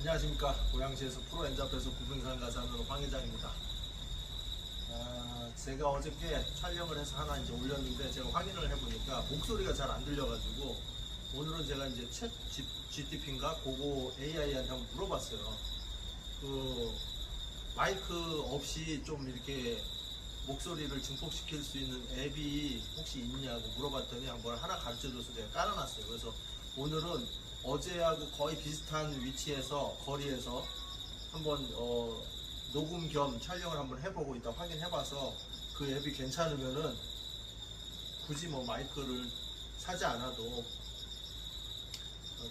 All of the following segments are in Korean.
안녕하십니까. 고양시에서 프로엔잡에서 구분상가사는 황 회장입니다. 제가 어저께 촬영을 해서 하나 이제 올렸는데 제가 확인을 해보니까 목소리가 잘 안 들려가지고 오늘은 제가 이제 챗 GTP인가 그거 AI한테 한번 물어봤어요. 그 마이크 없이 좀 이렇게 목소리를 증폭시킬 수 있는 앱이 혹시 있냐고 물어봤더니 한번 하나 가르쳐줘서 제가 깔아놨어요. 그래서 오늘은 어제하고 거의 비슷한 위치에서 거리에서 한번 녹음 겸 촬영을 한번 해보고 있다 확인해봐서 그 앱이 괜찮으면은 굳이 뭐 마이크를 사지 않아도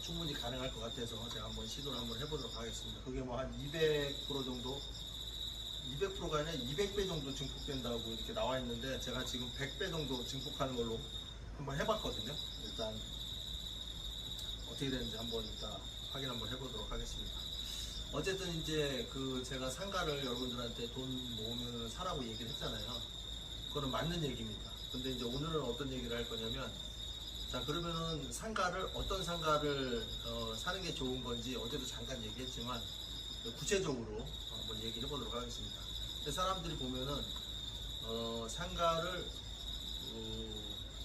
충분히 가능할 것 같아서 제가 한번 시도를 한번 해보도록 하겠습니다. 그게 뭐 한 200% 정도 200%가 아니라 200배 정도 증폭된다고 이렇게 나와 있는데 제가 지금 100배 정도 증폭하는 걸로 한번 해봤거든요. 일단 어떻게 되는지 한번 일단 확인 한번 해보도록 하겠습니다. 어쨌든 이제 그 제가 상가를 여러분들한테 돈 모으면 사라고 얘기를 했잖아요. 그거는 맞는 얘기입니다. 근데 이제 오늘은 어떤 얘기를 할 거냐면, 자 그러면은 상가를 어떤 상가를 사는 게 좋은 건지 어제도 잠깐 얘기했지만 구체적으로 한번 얘기해 보도록 하겠습니다. 근데 사람들이 보면은 상가를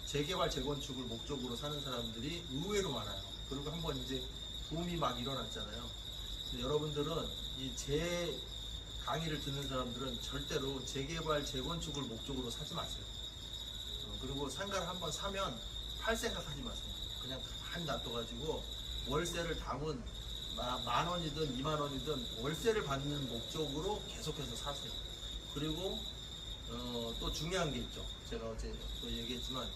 재개발 재건축을 목적으로 사는 사람들이 의외로 많아요. 그리고 한번 이제 붐이 막 일어났잖아요. 근데 여러분들은 이 제 강의를 듣는 사람들은 절대로 재개발 재건축을 목적으로 사지 마세요. 그리고 상가를 한번 사면 팔 생각하지 마세요. 그냥 가만히 놔둬가지고 월세를 담은 만 원이든 2만 원이든 월세를 받는 목적으로 계속해서 사세요. 그리고 또 중요한 게 있죠. 제가 어제 또 얘기했지만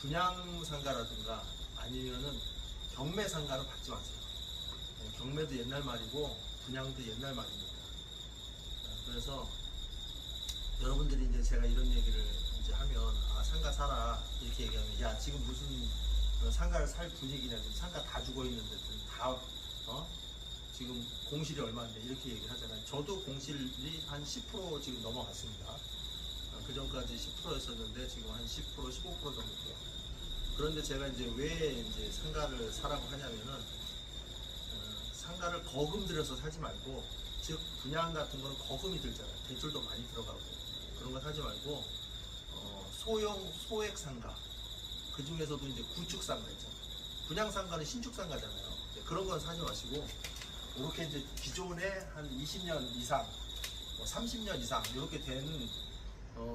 분양 상가라든가 아니면은 경매 상가를 받지 마세요. 경매도 옛날 말이고 분양도 옛날 말입니다. 그래서 여러분들이 이제 제가 이런 얘기를 이제 하면 상가 사라 이렇게 얘기하면 야 지금 무슨 상가를 살 분위기냐, 지금 상가 다 죽어 있는데 다 지금 공실이 얼마인데 이렇게 얘기를 하잖아요. 저도 공실이 한 10% 지금 넘어갔습니다. 그 전까지 10%였었는데 지금 한 10%, 15% 정도 돼요. 그런데 제가 이제 왜 이제 상가를 사라고 하냐면은 상가를 거금 들여서 사지 말고, 즉 분양 같은 거는 거금이 들잖아요. 대출도 많이 들어가고 그런 거 사지 말고 소형 소액 상가, 그 중에서도 이제 구축 상가 있잖아요. 분양 상가는 신축 상가잖아요. 그런 건 사지 마시고 이렇게 이제 기존에 한 20년 이상, 30년 이상 이렇게 된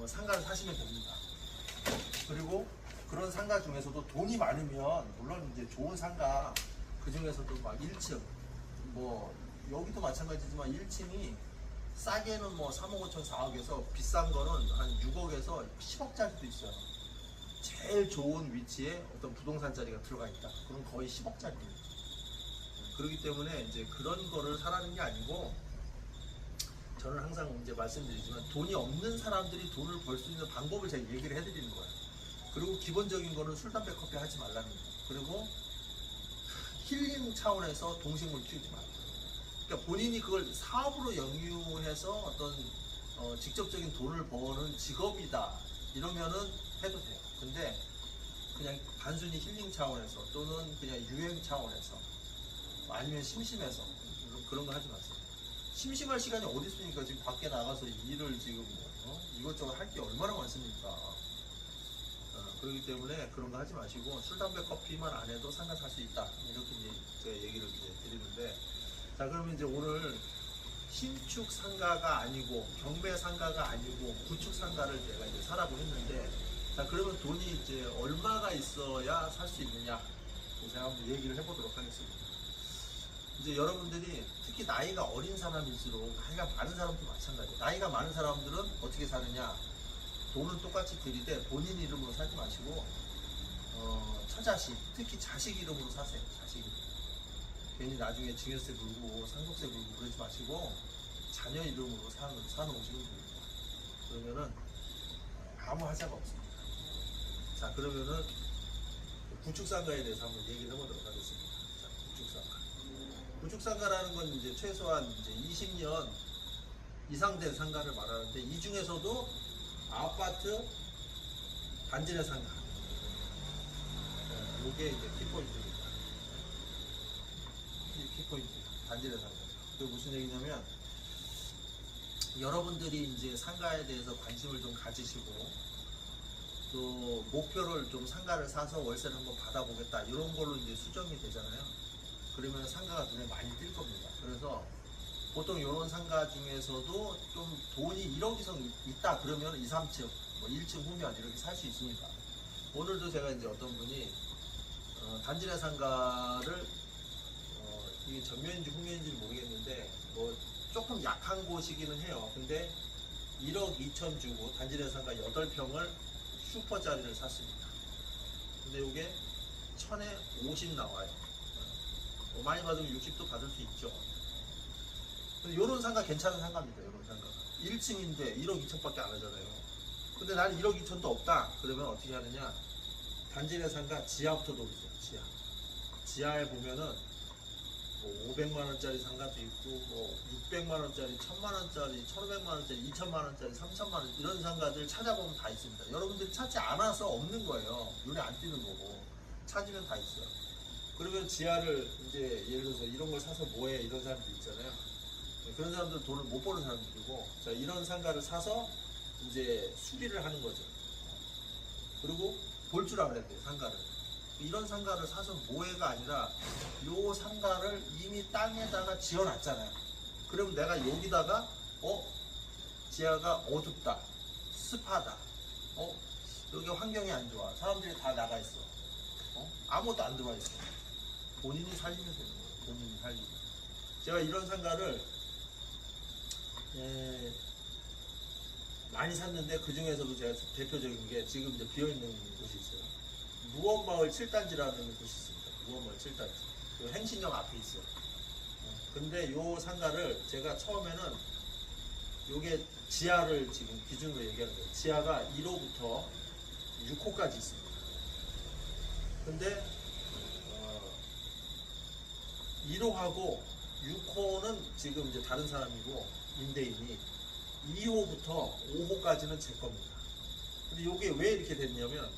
상가를 사시면 됩니다. 그리고 그런 상가 중에서도 돈이 많으면 물론 이제 좋은 상가, 그 중에서도 막 1층 뭐 여기도 마찬가지지만 1층이 싸게는 뭐 3억 5천 4억에서 비싼 거는 한 6억에서 10억짜리도 있어요. 제일 좋은 위치에 어떤 부동산 자리가 들어가 있다. 그럼 거의 10억짜리입니다. 그렇기 때문에 이제 그런 거를 사라는 게 아니고, 저는 항상 이제 말씀드리지만 돈이 없는 사람들이 돈을 벌 수 있는 방법을 제가 얘기를 해드리는 거예요. 그리고 기본적인 거는 술, 담배, 커피 하지 말랍니다. 그리고 힐링 차원에서 동식물 키우지 말고, 그러니까 본인이 그걸 사업으로 영유해서 어떤 직접적인 돈을 버는 직업이다 이러면은 해도 돼요. 근데 그냥 단순히 힐링 차원에서 또는 그냥 유행 차원에서 아니면 심심해서 그런 거 하지 마세요. 심심할 시간이 어디 있습니까? 지금 밖에 나가서 일을 지금 이것저것 할 게 얼마나 많습니까? 그렇기 때문에 그런 거 하지 마시고 술, 담배, 커피만 안 해도 상가 살 수 있다. 이렇게 이제 제가 얘기를 이제 드리는데, 자 그러면 이제 오늘 신축 상가가 아니고 경매 상가가 아니고 구축 상가를 제가 이제 사라고 했는데, 자 그러면 돈이 이제 얼마가 있어야 살 수 있느냐? 제가 한번 얘기를 해보도록 하겠습니다. 이제 여러분들이 특히 나이가 어린 사람일수록, 나이가 많은 사람도 마찬가지예요. 나이가 많은 사람들은 어떻게 사느냐? 돈은 똑같이 들이되 본인 이름으로 사지 마시고 처자식, 특히 자식 이름으로 사세요. 자식 이름. 괜히 나중에 증여세 물고 상속세 물고 그러지 마시고 자녀 이름으로 사놓으시면 됩니다. 그러면은 아무 하자가 없습니다. 자 그러면은 구축상가에 대해서 한번 얘기를 해보도록 하겠습니다. 자, 구축상가. 구축상가라는 건 이제 최소한 이제 20년 이상 된 상가를 말하는데, 이 중에서도 아파트 단지 내 상가, 이게 이제 키포인트입니다. 이 키포인트. 단지의 상가. 그게 무슨 얘기냐면 여러분들이 이제 상가에 대해서 관심을 좀 가지시고 또 목표를 좀 상가를 사서 월세를 한번 받아보겠다 이런 걸로 이제 수정이 되잖아요. 그러면 상가가 눈에 많이 띌 겁니다. 그래서 보통 이런 상가 중에서도 좀 돈이 1억 이상 있다 그러면 2, 3층, 뭐 1층 후면 이렇게 살 수 있습니다. 오늘도 제가 이제 어떤 분이 단지 내 상가를 이게 전면인지 후면인지 모르겠는데 뭐 조금 약한 곳이기는 해요. 근데 1억 2천 주고 단지 내 상가 8평을 슈퍼짜리를 샀습니다. 근데 이게 1000에 50 나와요. 많이 받으면 60도 받을 수 있죠. 근데 요런 상가 괜찮은 상가입니다. 요런 상가가 1층인데 1억 2천밖에 안 하잖아요. 근데 나는 1억 2천도 없다 그러면 어떻게 하느냐, 단지 내 상가 지하부터 노리세요. 지하에 보면은 뭐 500만원짜리 상가도 있고 뭐 600만원짜리, 1000만원짜리, 1500만원짜리, 2000만원짜리, 3000만원 이런 상가들 찾아보면 다 있습니다. 여러분들이 찾지 않아서 없는 거예요. 눈에 안 띄는 거고 찾으면 다 있어요. 그러면 지하를 이제 예를 들어서 이런 걸 사서 뭐해 이런 사람들 있잖아요. 그런 사람들은 돈을 못 버는 사람들이고, 자, 이런 상가를 사서 이제 수리를 하는 거죠. 그리고 볼 줄 알아야 돼요, 상가를. 이런 상가를 사서 뭐해가 아니라 요 상가를 이미 땅에다가 지어놨잖아요. 그러면 내가 여기다가 지하가 어둡다, 습하다, 여기 환경이 안 좋아, 사람들이 다 나가 있어, 아무것도 안 들어와 있어. 본인이 살리면 되는 거예요. 본인이 살리고. 제가 이런 상가를 많이 샀는데 그 중에서도 제가 대표적인 게 지금 이제 비어있는 곳이 있어요. 무원마을 7단지라는 곳이 있습니다. 무원마을 7단지. 그 행신역 앞에 있어요. 근데 요 상가를 제가 처음에는 요게 지하를 지금 기준으로 얘기하는 거예요. 지하가 1호부터 6호까지 있습니다. 근데 1호하고 6호는 지금 이제 다른 사람이고 임대인이 2호부터 5호까지는 제 겁니다. 근데 이게 왜 이렇게 됐냐면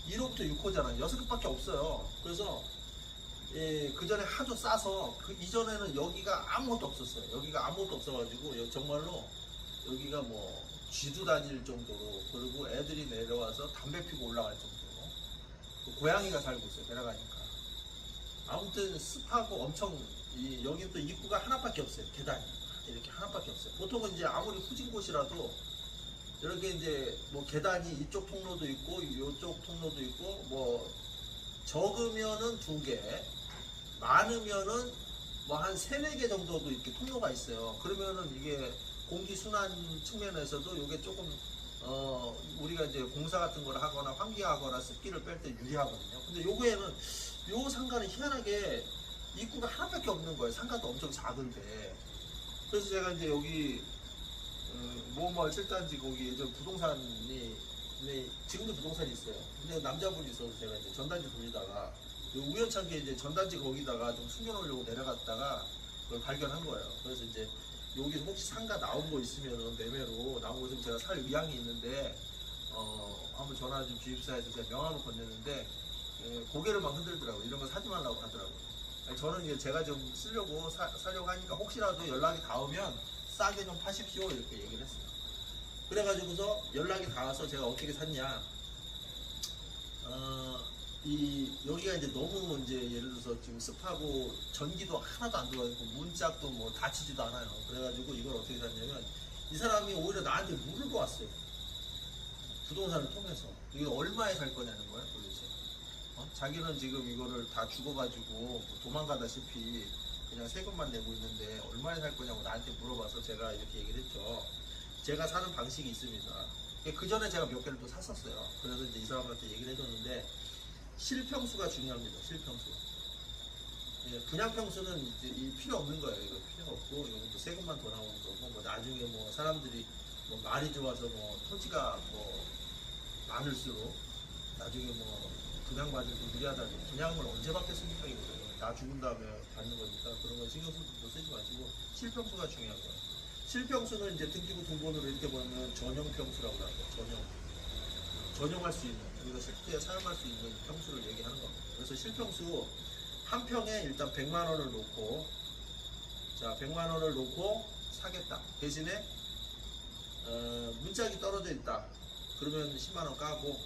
1호부터 6호잖아요. 6개밖에 없어요. 그래서 그 전에 하도 싸서 그 이전에는 여기가 아무것도 없었어요. 여기가 아무것도 없어가지고 정말로 여기가 뭐 쥐도 다닐 정도로, 그리고 애들이 내려와서 담배 피고 올라갈 정도로 고양이가 살고 있어요. 내려가니까. 아무튼 습하고 엄청 여기 또 입구가 하나밖에 없어요. 계단이 이렇게 하나밖에 없어요. 보통은 이제 아무리 후진 곳이라도 이렇게 이제 뭐 계단이 이쪽 통로도 있고 이쪽 통로도 있고, 뭐 적으면은 2개, 많으면은 뭐 한 3, 4개 정도도 이렇게 통로가 있어요. 그러면은 이게 공기 순환 측면에서도 이게 조금 우리가 이제 공사 같은 걸 하거나 환기하거나 습기를 뺄 때 유리하거든요. 근데 요거에는 요 상가는 희한하게 입구가 하나밖에 없는 거예요. 상가도 엄청 작은데. 그래서 제가 이제 여기 무원마을 7단지 거기 예전 부동산이, 근데 지금도 부동산이 있어요. 근데 남자분이 있어서 제가 이제 전단지 돌리다가 우연찮게 이제 전단지 거기다가 좀 숨겨놓으려고 내려갔다가 그걸 발견한 거예요. 그래서 이제 여기서 혹시 상가 나온 거 있으면 매매로 나온 거 있으면 제가 살 의향이 있는데 한번 전화 좀 주입사해서 제가 명함을 건넸는데 고개를 막 흔들더라고요. 이런 거 사지 말라고 하더라고요. 저는 이제 제가 좀 쓰려고 사려고 하니까 혹시라도 연락이 닿으면 싸게 좀 파십시오 이렇게 얘기를 했어요. 그래가지고서 연락이 닿아서 제가 어떻게 샀냐, 여기가 이제 너무 이제 예를 들어서 지금 습하고 전기도 하나도 안 들어가 있고 문짝도 뭐 닫히지도 않아요. 그래가지고 이걸 어떻게 샀냐면 이 사람이 오히려 나한테 물고 왔어요. 부동산을 통해서. 이게 얼마에 살 거냐는 거야 도대체. 자기는 지금 이거를 다 죽어가지고 도망가다시피 그냥 세금만 내고 있는데 얼마에 살 거냐고 나한테 물어봐서 제가 이렇게 얘기를 했죠. 제가 사는 방식이 있습니다. 그 전에 제가 몇 개를 또 샀었어요. 그래서 이제 이 사람한테 얘기를 해줬는데 실평수가 중요합니다. 실평수. 분양평수는 이제 필요 없는 거예요. 이거 필요 없고 이것도 세금만 더 나오는 거고, 뭐 나중에 뭐 사람들이 뭐 말이 좋아서 뭐 토지가 뭐 많을수록 나중에 뭐 분양받을 때 유리하다니, 분양을 언제 받겠습니까? 이거 나 죽은 다음에 받는 거니까 그런 거 신경 쓰지 마시고 실평수가 중요한 거예요. 실평수는 이제 등기부 등본으로 이렇게 보면 전용평수라고 하죠. 전용할 수 있는, 우리가 실제 사용할 수 있는 평수를 얘기하는 겁니다. 그래서 실평수 한 평에 일단 100만 원을 놓고 자, 100만 원을 놓고 사겠다. 대신에 문짝이 떨어져 있다. 그러면 10만 원 까고,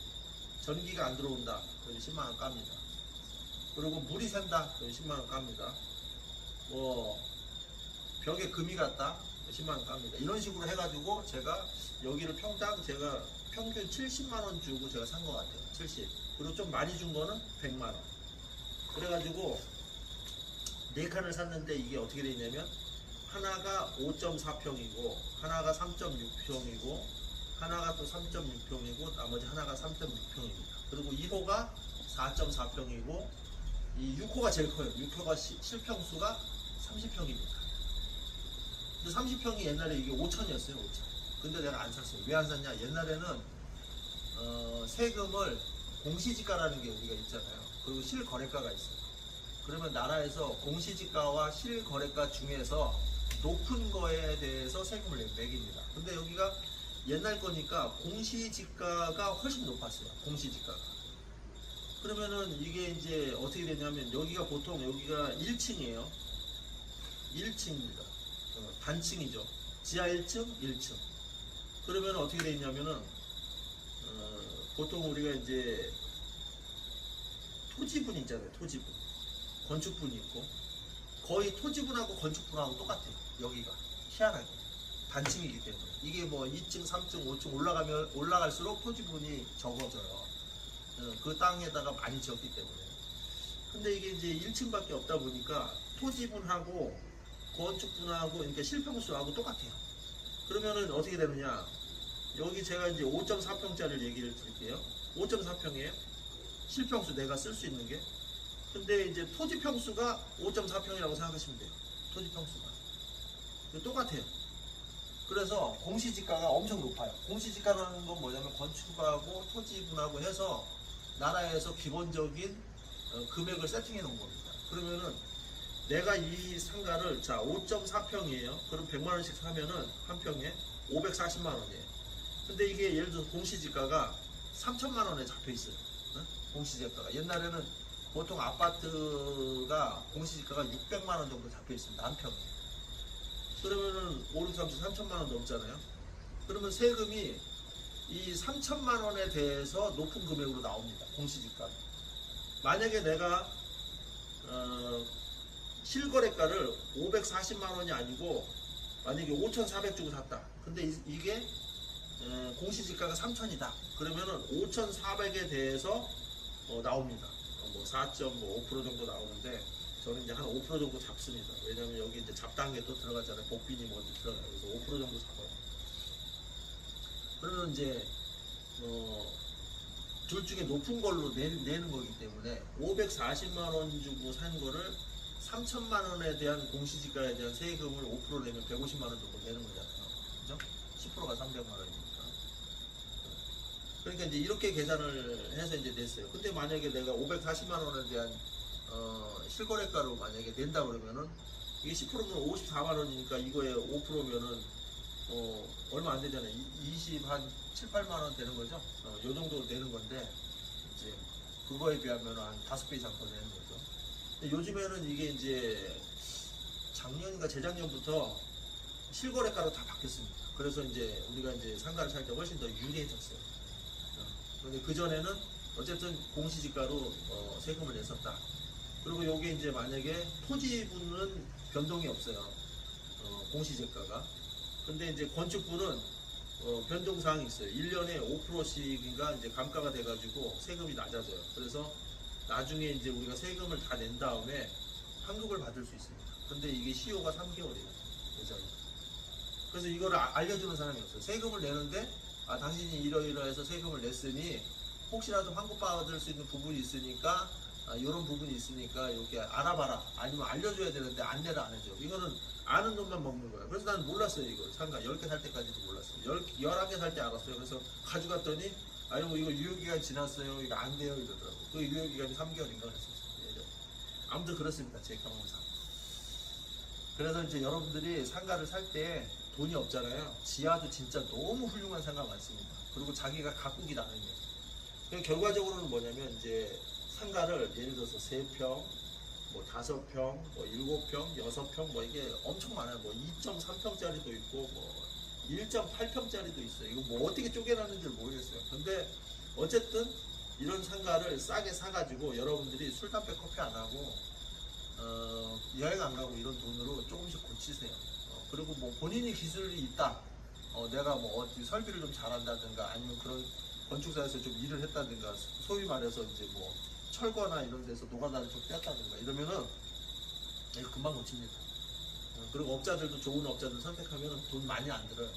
전기가 안 들어온다. 그러면 10만 원 깝니다. 그리고 물이 샌다. 그러면 10만 원 깝니다. 뭐 벽에 금이 갔다. 10만 원 깝니다. 이런 식으로 해가지고 제가 여기를 평당 제가 평균 70만 원 주고 제가 산 것 같아요. 70. 그리고 좀 많이 준 거는 100만 원. 그래가지고 4칸을 샀는데 이게 어떻게 돼 있냐면 하나가 5.4평이고 하나가 3.6평이고 하나가 또 3.6평이고 나머지 하나가 3.6평입니다. 그리고 2호가 4.4평이고 이 6호가 제일 커요. 6호가 실평수가 30평입니다. 근데 30평이 옛날에 이게 5천이었어요. 5천. 근데 내가 안 샀어요. 왜 안 샀냐? 옛날에는 세금을 공시지가라는 게 우리가 있잖아요. 그리고 실거래가가 있어요. 그러면 나라에서 공시지가와 실거래가 중에서 높은 거에 대해서 세금을 매깁니다. 근데 여기가 옛날 거니까 공시지가가 훨씬 높았어요. 공시지가가. 그러면은 이게 이제 어떻게 되냐면 여기가 보통 여기가 1층이에요. 1층입니다. 단층이죠. 지하 1층, 1층. 그러면 어떻게 돼 있냐면은 보통 우리가 이제 토지분 있잖아요. 토지분. 건축분이 있고 거의 토지분하고 건축분하고 똑같아요. 여기가 희한하게 단층이기 때문에 이게 뭐 2층, 3층, 5층 올라갈수록 토지분이 적어져요. 그 땅에다가 많이 지었기 때문에. 근데 이게 이제 1층밖에 없다 보니까 토지분하고 건축분하고 그러니까 실평수하고 똑같아요. 그러면은 어떻게 되느냐? 여기 제가 이제 5.4평짜리를 얘기를 드릴게요. 5.4평이에요. 실평수 내가 쓸 수 있는 게. 근데 이제 토지 평수가 5.4평이라고 생각하시면 돼요. 토지 평수가. 똑같아요. 그래서 공시지가가 엄청 높아요. 공시지가라는 건 뭐냐면 건축하고 토지분하고 해서 나라에서 기본적인 금액을 세팅해 놓은 겁니다. 그러면은 내가 이 상가를 자 5.4평이에요. 그럼 100만 원씩 사면은 한 평에 540만 원이에요. 근데 이게 예를 들어서 공시지가가 3천만 원에 잡혀 있어요. 공시지가가 옛날에는 보통 아파트가 공시지가가 600만 원 정도 잡혀 있습니다. 한 평에. 그러면은 5, 6, 30, 3천만 원 넘잖아요. 그러면 세금이 이 3천만 원에 대해서 높은 금액으로 나옵니다. 공시지가. 만약에 내가 실거래가를 540만 원이 아니고 만약에 5,400 주고 샀다. 근데 이게 공시지가가 3천이다. 그러면은 5,400에 대해서 나옵니다. 뭐 4.5% 정도 나오는데 저는 이제 한 5% 정도 잡습니다. 왜냐면 여기 이제 잡단계 또 들어가잖아요. 복빈이 먼저 들어가요. 그래서 5% 정도 잡아요. 그러면 이제 둘 중에 높은 걸로 내는 거기 때문에 540만 원 주고 산 거를 3천만 원에 대한 공시지가에 대한 세금을 5% 내면 150만 원 정도 내는 거잖아요. 그죠? 10%가 300만 원이니까. 그러니까 이제 이렇게 계산을 해서 이제 냈어요. 근데 만약에 내가 540만 원에 대한 실거래가로 만약에 낸다 그러면은 이게 10%면 54만 원이니까 이거에 5%면은 얼마 안 되잖아요. 20한 7, 8만 원 되는 거죠. 요 정도 되는 건데 이제 그거에 비하면 한 5배 이상 더 되는 거죠. 근데 요즘에는 이게 이제 작년인가 재작년부터 실거래가로 다 바뀌었습니다. 그래서 이제 우리가 이제 상가를 살 때 훨씬 더 유리해졌어요. 근데 그 전에는 어쨌든 공시지가로 세금을 냈었다. 그리고 요게 이제 만약에 토지분은 변동이 없어요. 공시지가가. 근데 이제 건축분은 변동사항이 있어요. 1년에 5%씩인가 이제 감가가 돼가지고 세금이 낮아져요. 그래서 나중에 이제 우리가 세금을 다 낸 다음에 환급을 받을 수 있습니다. 근데 이게 시효가 3개월이에요. 예전에. 그래서 이거를 알려주는 사람이 없어요. 세금을 내는데 당신이 이러이러해서 세금을 냈으니 혹시라도 환급받을 수 있는 부분이 있으니까 이런 부분이 있으니까 이렇게 알아봐라. 아니면 알려줘야 되는데 안내를 안 해줘. 이거는 아는 놈만 먹는 거야. 그래서 나는 몰랐어요. 이걸 상가 10개 살 때까지도 몰랐어요. 11개 살 때 알았어요. 그래서 가져갔더니 아니 뭐 이거 유효기간 지났어요. 이거 안 돼요. 이러더라고. 그 유효기간이 3개월인가 그랬었어요. 아무튼 그렇습니다. 제 경험상. 그래서 이제 여러분들이 상가를 살 때 돈이 없잖아요. 지하도 진짜 너무 훌륭한 상가 많습니다. 그리고 자기가 가꾸기 나름이에요. 결과적으로는 뭐냐면 이제 상가를 예를 들어서 3평, 뭐 5평, 뭐 7평, 6평, 뭐 이게 엄청 많아요. 뭐 2.3평짜리도 있고, 뭐 1.8평짜리도 있어요. 이거 뭐 어떻게 쪼개놨는지 모르겠어요. 근데 어쨌든 이런 상가를 싸게 사가지고 여러분들이 술, 담배, 커피 안 하고, 여행 안 가고 이런 돈으로 조금씩 고치세요. 그리고 뭐 본인이 기술이 있다. 내가 뭐 어디 설비를 좀 잘한다든가 아니면 그런 건축사에서 좀 일을 했다든가 소위 말해서 이제 뭐 철거나 이런 데서 노가다를 좀 떼었다든가 이러면은 이거 금방 고칩니다. 그리고 업자들도 좋은 업자들 선택하면 돈 많이 안 들어요.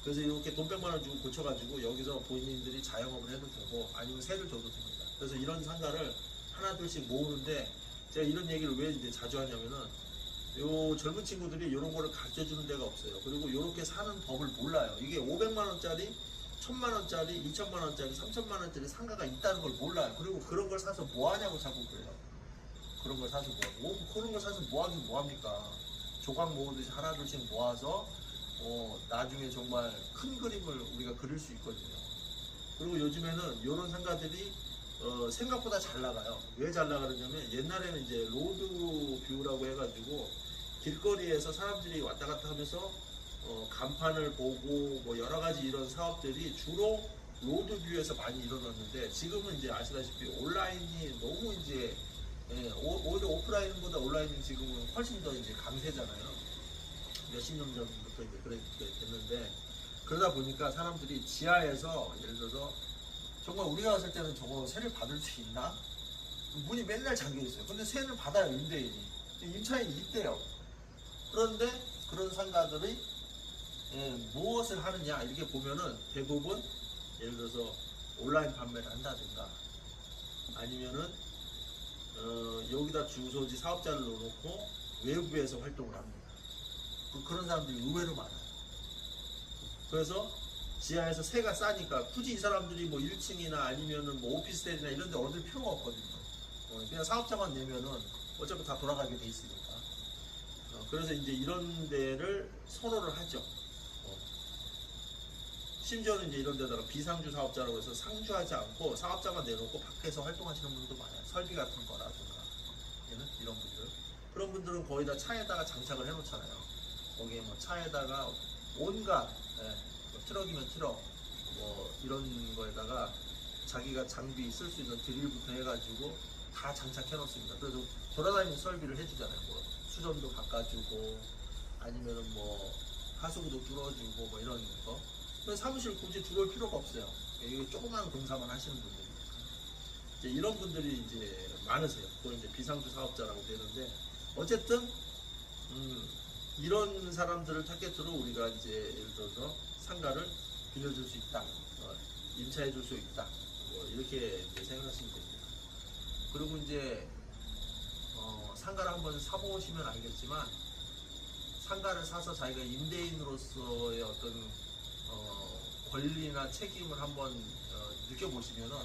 그래서 이렇게 돈 100만 원 주고 고쳐가지고 여기서 본인들이 자영업을 해도 되고 아니면 세를 줘도 됩니다. 그래서 이런 상가를 하나 둘씩 모으는데 제가 이런 얘기를 왜 이제 자주 하냐면은 요 젊은 친구들이 이런 거를 가르쳐 주는 데가 없어요. 그리고 이렇게 사는 법을 몰라요. 이게 500만 원짜리, 1000만 원짜리, 2000만 원짜리, 3000만 원짜리 상가가 있다는 걸 몰라요. 그리고 그런 걸 사서 뭐 하냐고 자꾸 그래요. 그런 걸 사서 그런 걸 사서 뭐 하긴 뭐 합니까? 조각 모으듯이 하나 둘씩 모아서 나중에 정말 큰 그림을 우리가 그릴 수 있거든요. 그리고 요즘에는 이런 상가들이 생각보다 잘 나가요. 왜 잘 나가느냐면 옛날에는 이제 로드 뷰라고 해가지고 길거리에서 사람들이 왔다 갔다 하면서 간판을 보고 뭐 여러 가지 이런 사업들이 주로 로드 뷰에서 많이 일어났는데 지금은 이제 아시다시피 온라인이 너무 이제 오히려 오프라인보다 온라인이 지금은 훨씬 더 이제 강세잖아요. 몇십 년 전부터 이제 그렇게 됐는데 그러다 보니까 사람들이 지하에서 예를 들어서 정말 우리가 왔을 때는 저거 세를 받을 수 있나? 문이 맨날 잠겨 있어요. 근데 세를 받아요, 임대인이. 임차인이 있대요. 그런데 그런 상가들이 무엇을 하느냐 이렇게 보면은 대부분 예를 들어서 온라인 판매를 한다든가 아니면은 여기다 주소지 사업자를 넣어놓고 외부에서 활동을 합니다. 그런 사람들이 의외로 많아요. 그래서 지하에서 세가 싸니까 굳이 이 사람들이 뭐 1층이나 아니면은 뭐 오피스텔이나 이런 데 얻을 필요가 없거든요. 그냥 사업자만 내면은 어차피 다 돌아가게 돼 있으니까. 그래서 이제 이런 데를 선호를 하죠. 심지어는 이제 이런 데다가 비상주 사업자라고 해서 상주하지 않고 사업자만 내놓고 밖에서 활동하시는 분들도 많아요. 설비 같은 거라든가 이런 분들. 그런 분들은 거의 다 차에다가 장착을 해놓잖아요. 거기에 뭐 차에다가 온갖 뭐 트럭이면 트럭 뭐 이런 거에다가 자기가 장비 쓸 수 있는 드릴부터 해가지고 다 장착해 놓습니다. 그래서 돌아다니는 설비를 해주잖아요. 뭐 수전도 바꿔주고 아니면은 뭐 하수구도 뚫어주고 뭐 이런 거. 그래서 사무실 굳이 들어올 필요가 없어요. 이게 조그만 공사만 하시는 분들이니까. 이제 이런 분들이 이제 많으세요. 그건 이제 비상주 사업자라고 되는데 어쨌든 이런 사람들을 타겟으로 우리가 이제 예를 들어서 상가를 빌려줄 수 있다, 임차해줄 수 있다, 뭐 이렇게 이제 생각하시면 됩니다. 그리고 이제 상가를 한번 사보시면 알겠지만 상가를 사서 자기가 임대인으로서의 어떤 권리나 책임을 한번 느껴보시면은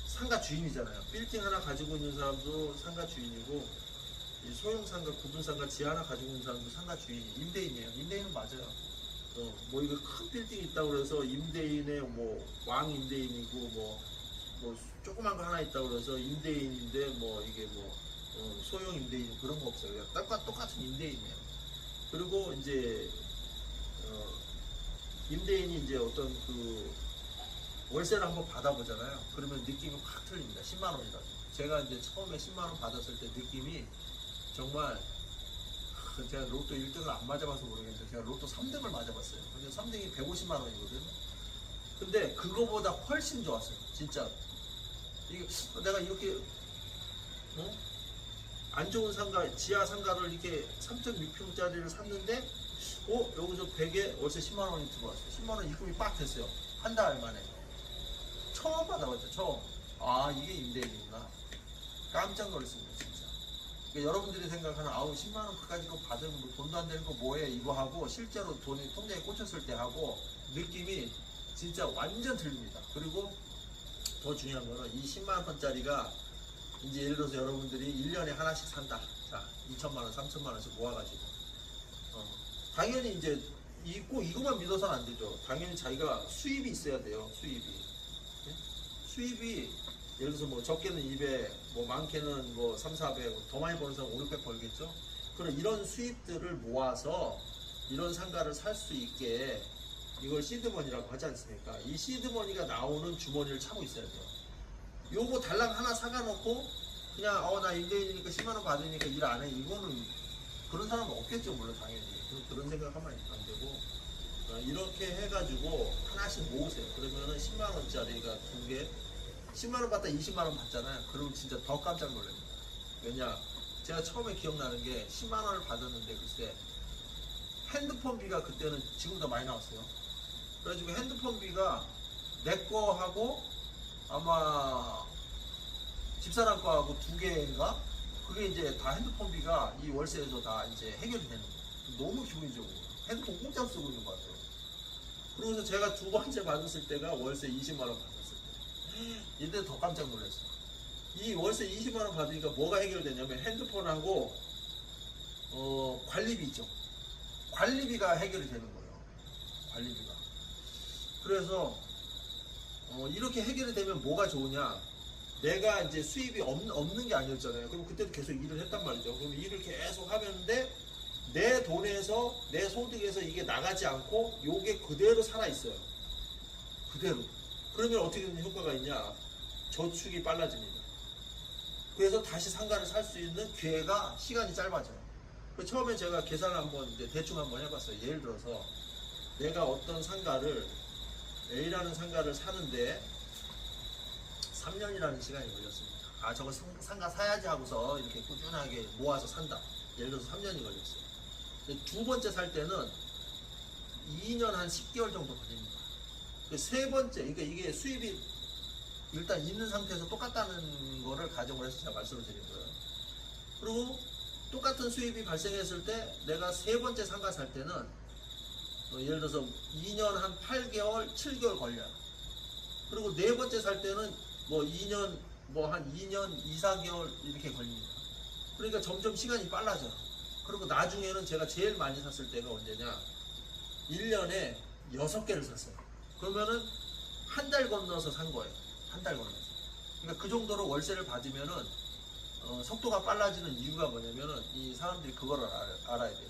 상가 주인이잖아요. 빌딩 하나 가지고 있는 사람도 상가 주인이고 이 소형 상가, 구분 상가, 지하 하나 가지고 있는 사람도 상가 주인이 임대인이에요. 임대인은 맞아요. 뭐 이거 큰 빌딩이 있다고 그래서 임대인의 뭐 왕 임대인이고 뭐 조그만 거 하나 있다고 그래서 임대인인데 뭐 이게 뭐 소형 임대인 그런 거 없어요. 똑같은 임대인이에요. 그리고 이제 임대인이 이제 어떤 그 월세를 한번 받아보잖아요. 그러면 느낌이 확 틀립니다. 10만 원이라도. 제가 이제 처음에 10만 원 받았을 때 느낌이 정말 제가 로또 1등을 안 맞아봐서 모르겠는데 제가 로또 3등을 맞아봤어요. 근데 3등이 150만 원이거든요. 근데 그거보다 훨씬 좋았어요. 진짜. 이게 내가 이렇게 안 좋은 상가, 지하 상가를 이렇게 3.6평짜리를 샀는데 여기서 100에 월세 10만 원이 들어왔어요. 10만 원 입금이 빡 됐어요. 한 달 만에. 처음 받아봤죠. 처음. 아 이게 임대인이구나. 깜짝 놀랐습니다. 진짜. 그러니까 여러분들이 생각하는 10만 원 그까짓 거 받으면 뭐 돈도 안 되는 거 뭐해 이거 하고 실제로 돈이 통장에 꽂혔을 때 하고 느낌이 진짜 완전 틀립니다. 그리고 더 중요한 거는 이 10만 원짜리가 이제 예를 들어서 여러분들이 1년에 하나씩 산다. 자, 2천만 원, 3천만 원씩 모아가지고. 당연히 이제 이거만 믿어서는 안 되죠. 당연히 자기가 수입이 있어야 돼요. 수입이. 네? 수입이 예를 들어서 뭐 적게는 200, 뭐 많게는 뭐 3, 400, 더 많이 버는 사람 5, 600 벌겠죠. 그런 이런 수입들을 모아서 이런 상가를 살 수 있게 이걸 시드머니라고 하지 않습니까? 이 시드머니가 나오는 주머니를 차고 있어야 돼요. 요거 달랑 하나 사가 놓고 그냥 나 임대인이니까 10만 원 받으니까 일 안 해. 이거는 그런 사람은 없겠죠, 물론 당연히. 그런 생각하면 안 되고 이렇게 해가지고 하나씩 모으세요. 그러면은 10만 원짜리가 두 개, 10만 원 받다 20만 원 받잖아요. 그러면 진짜 더 깜짝 놀랍니다. 왜냐? 제가 처음에 기억나는 게 10만 원을 받았는데 글쎄 핸드폰비가 그때는 지금보다 많이 나왔어요. 그래가지고 핸드폰비가 내 거하고 아마 집사람 거하고 두 개인가? 그게 이제 다 핸드폰비가 이 월세에서 다 이제 해결이 되는 거예요. 너무 기분이 좋고 핸드폰 공짜 쓰고 있는 것 같아요. 그러면서 제가 두 번째 받았을 때가 월세 20만 원 받았을 때 이때 더 깜짝 놀랐어요. 이 월세 20만 원 받으니까 뭐가 해결되냐면 핸드폰하고 관리비 있죠. 관리비가 해결이 되는 거예요. 관리비가. 그래서 이렇게 해결이 되면 뭐가 좋으냐? 내가 이제 수입이 없는 게 아니었잖아요. 그럼 그때도 계속 일을 했단 말이죠. 그럼 일을 계속 하는데 내 돈에서 내 소득에서 이게 나가지 않고 요게 그대로 살아 있어요. 그대로. 그러면 어떻게 되는 효과가 있냐? 저축이 빨라집니다. 그래서 다시 상가를 살 수 있는 기회가 시간이 짧아져요. 처음에 제가 계산을 한번 이제 대충 한번 해봤어요. 예를 들어서 내가 어떤 상가를 A라는 상가를 사는데 3년이라는 시간이 걸렸습니다. 저거 상가 사야지 하고서 이렇게 꾸준하게 모아서 산다. 예를 들어서 3년이 걸렸어요. 두 번째 살 때는 2년 한 10개월 정도 걸립니다. 세 번째, 그러니까 이게 수입이 일단 있는 상태에서 똑같다는 거를 가정을 해서 제가 말씀을 드린 거예요. 그리고 똑같은 수입이 발생했을 때 내가 세 번째 상가 살 때는 예를 들어서 2년 한 8개월, 7개월 걸려요. 그리고 네 번째 살 때는 뭐 2년, 뭐 한 2년, 2, 4개월 이렇게 걸립니다. 그러니까 점점 시간이 빨라져요. 그리고 나중에는 제가 제일 많이 샀을 때가 언제냐? 1년에 6개를 샀어요. 그러면은 한 달 건너서 산 거예요. 한 달 건너서. 그러니까 그 정도로 월세를 받으면은 속도가 빨라지는 이유가 뭐냐면은 이 사람들이 그거를 알아야 돼요.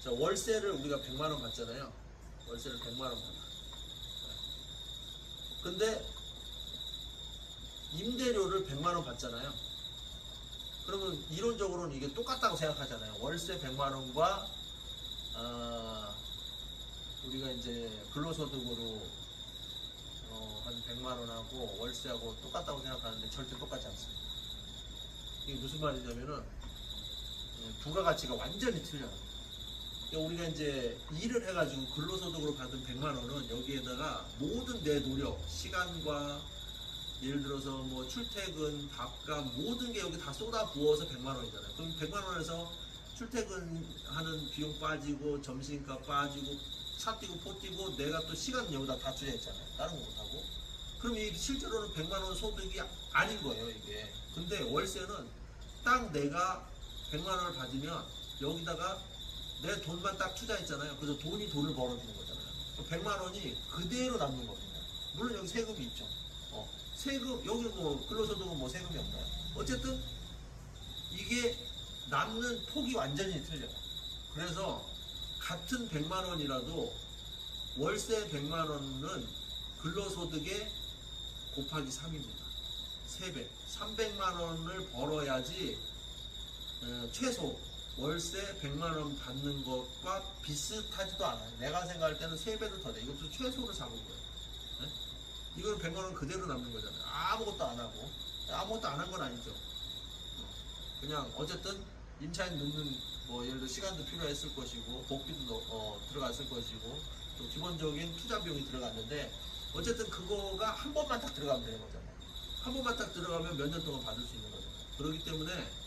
자, 월세를 우리가 100만 원 받잖아요. 월세를 100만 원 받아. 근데 임대료를 100만 원 받잖아요. 그러면 이론적으로는 이게 똑같다고 생각하잖아요. 월세 100만 원과 우리가 이제 근로소득으로 한 100만 원하고 월세하고 똑같다고 생각하는데 절대 똑같지 않습니다. 이게 무슨 말이냐면은 부가가치가 완전히 틀려요. 우리가 이제 일을 해가지고 근로소득으로 받은 100만 원은 여기에다가 모든 내 노력, 시간과 예를 들어서 뭐 출퇴근, 밥값 모든 게 여기 다 쏟아 부어서 100만 원이잖아요. 그럼 100만 원에서 출퇴근하는 비용 빠지고 점심값 빠지고 차 뛰고 포 뛰고 내가 또 시간 여기다 다 투자했잖아요. 다른 거 못하고. 그럼 이 실제로는 100만 원 소득이 아닌 거예요, 이게. 근데 월세는 딱 내가 100만 원을 받으면 여기다가 내 돈만 딱 투자했잖아요. 그래서 돈이 돈을 벌어주는 거잖아요. 100만 원이 그대로 남는 겁니다. 물론 여기 세금이 있죠. 세금, 여기 뭐 근로소득은 뭐 세금이 없나요? 어쨌든 이게 남는 폭이 완전히 틀려요. 그래서 같은 100만 원이라도 월세 100만 원은 근로소득의 곱하기 3입니다. 3배. 300만 원을 벌어야지 최소 월세 100만 원 받는 것과 비슷하지도 않아요. 내가 생각할 때는 3배도 더 돼. 이것도 최소를 잡은 거예요. 네? 이건 100만 원 그대로 남는 거잖아요. 아무것도 안 하고. 아무것도 안 한 건 아니죠. 그냥 어쨌든 임차인 넣는 뭐 예를 들어 시간도 필요했을 것이고 복비도 들어갔을 것이고 또 기본적인 투자 비용이 들어갔는데 어쨌든 그거가 한 번만 딱 들어가면 되는 거잖아요. 한 번만 딱 들어가면 몇 년 동안 받을 수 있는 거잖아요. 그렇기 때문에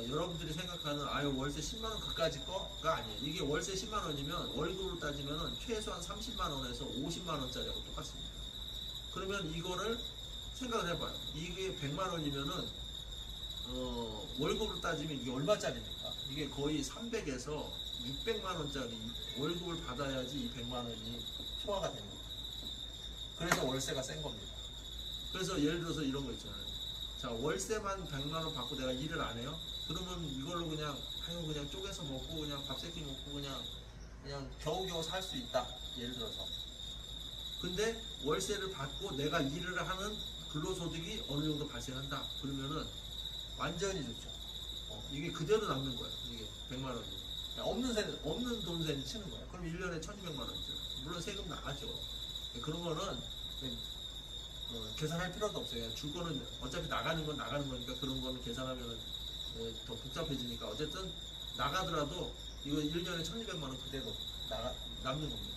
여러분들이 생각하는 월세 10만 원 그까지 거가 아니에요. 이게 월세 10만 원이면 월급으로 따지면 최소한 30만 원에서 50만 원짜리하고 똑같습니다. 그러면 이거를 생각을 해봐요. 이게 100만 원이면은 월급으로 따지면 이게 얼마짜리입니까? 이게 거의 300에서 600만 원짜리 월급을 받아야지 이 100만 원이 소화가 됩니다. 그래서 월세가 센 겁니다. 그래서 예를 들어서 이런 거 있잖아요. 자, 월세만 100만 원 받고 내가 일을 안 해요? 그러면 이걸로 그냥 그냥 쪼개서 먹고 그냥 밥 세끼 먹고 그냥 겨우겨우 살 수 있다. 예를 들어서. 근데 월세를 받고 내가 일을 하는 근로소득이 어느 정도 발생한다. 그러면은 완전히 좋죠. 이게 그대로 남는 거예요. 이게 100만 원이. 없는 돈세 치는 거예요. 그럼 1년에 1200만 원이죠. 물론 세금 나가죠. 그런 거는 계산할 필요도 없어요. 그냥 줄 거는 어차피 나가는 건 나가는 거니까 그런 거는 계산하면 더 복잡해지니까 어쨌든 나가더라도 이거 1년에 1200만 원 그대로 남는 겁니다.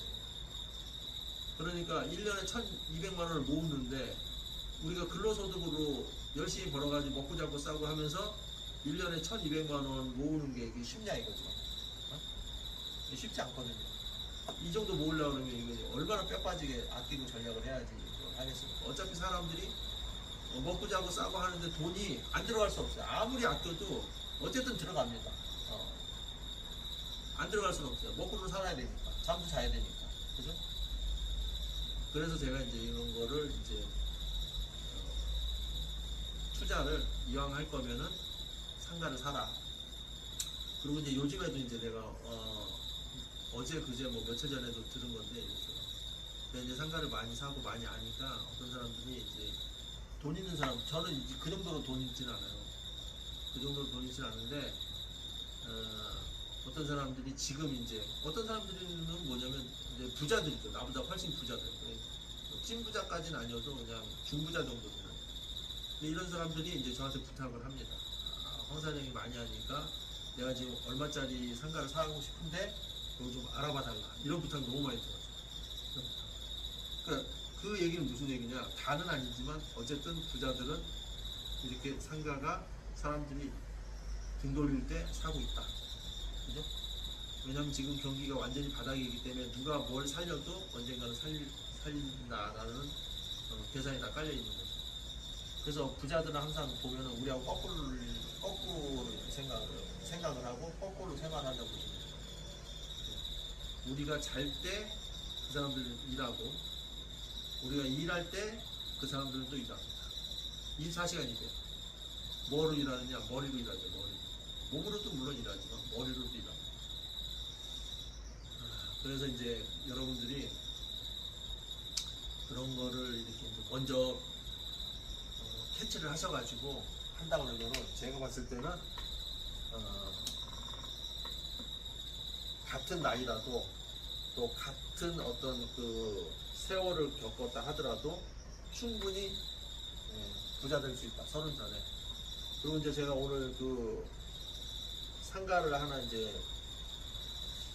그러니까 1년에 1200만 원을 모으는데 우리가 근로소득으로 열심히 벌어가지고 먹고 잡고 싸고 하면서 1년에 1200만 원 모으는 게 이게 쉽냐 이거죠. 쉽지 않거든요. 이 정도 모으려고 그러면 이거 얼마나 뼈 빠지게 아끼고 전략을 해야지 하겠습니까? 어차피 사람들이 먹고 자고 싸고 하는데 돈이 안 들어갈 수 없어요. 아무리 아껴도 어쨌든 들어갑니다. 안 들어갈 수는 없어요. 먹고는 살아야 되니까. 잠도 자야 되니까. 그죠? 그래서 제가 이제 이런 거를 이제 투자를 이왕 할 거면은 상가를 사라. 그리고 이제 요즘에도 이제 내가 어제 그제 뭐 며칠 전에도 들은 건데 이제 상가를 많이 사고 많이 아니까 어떤 사람들이 이제 돈 있는 사람, 저는 이제 그 정도로 돈 있지는 않아요. 그 정도로 돈 있지는 않은데 어떤 사람들이 지금 이제 어떤 사람들은 뭐냐면 이제 부자들이죠. 나보다 훨씬 부자들. 찐 부자까지는 아니어도 그냥 중부자 정도 되는. 근데 이런 사람들이 이제 저한테 부탁을 합니다. 황 사장이 많이 하니까 내가 지금 얼마짜리 상가를 사고 싶은데 이거 좀 알아봐 달라. 이런 부탁 너무 많이 들어요. 그러니까 그 얘기는 무슨 얘기냐? 다는 아니지만 어쨌든 부자들은 이렇게 상가가 사람들이 등 돌릴 때 사고 있다. 그죠? 왜냐면 지금 경기가 완전히 바닥이기 때문에 누가 뭘 살려도 언젠가는 살린다라는 계산이 다 깔려 있는 거죠. 그래서 부자들은 항상 보면은 우리하고 거꾸로 생각을 하고 거꾸로 생활한다고 보시면 돼요. 우리가 잘 때 그 사람들은 일하고 우리가 일할 때 그 사람들은 또 일합니다. 24시간이 돼요. 뭐로 일하느냐? 머리로 일하죠. 몸으로도 물론 일하지만 머리로도 일합니다. 그래서 이제 여러분들이 그런 거를 이렇게 먼저 캐치를 하셔가지고 한다고 그러면 제가 봤을 때는 같은 나이라도 또 같은 어떤 그 세월을 겪었다 하더라도 충분히 부자 될 수 있다. 30살에. 그리고 이제 제가 오늘 그 상가를 하나 이제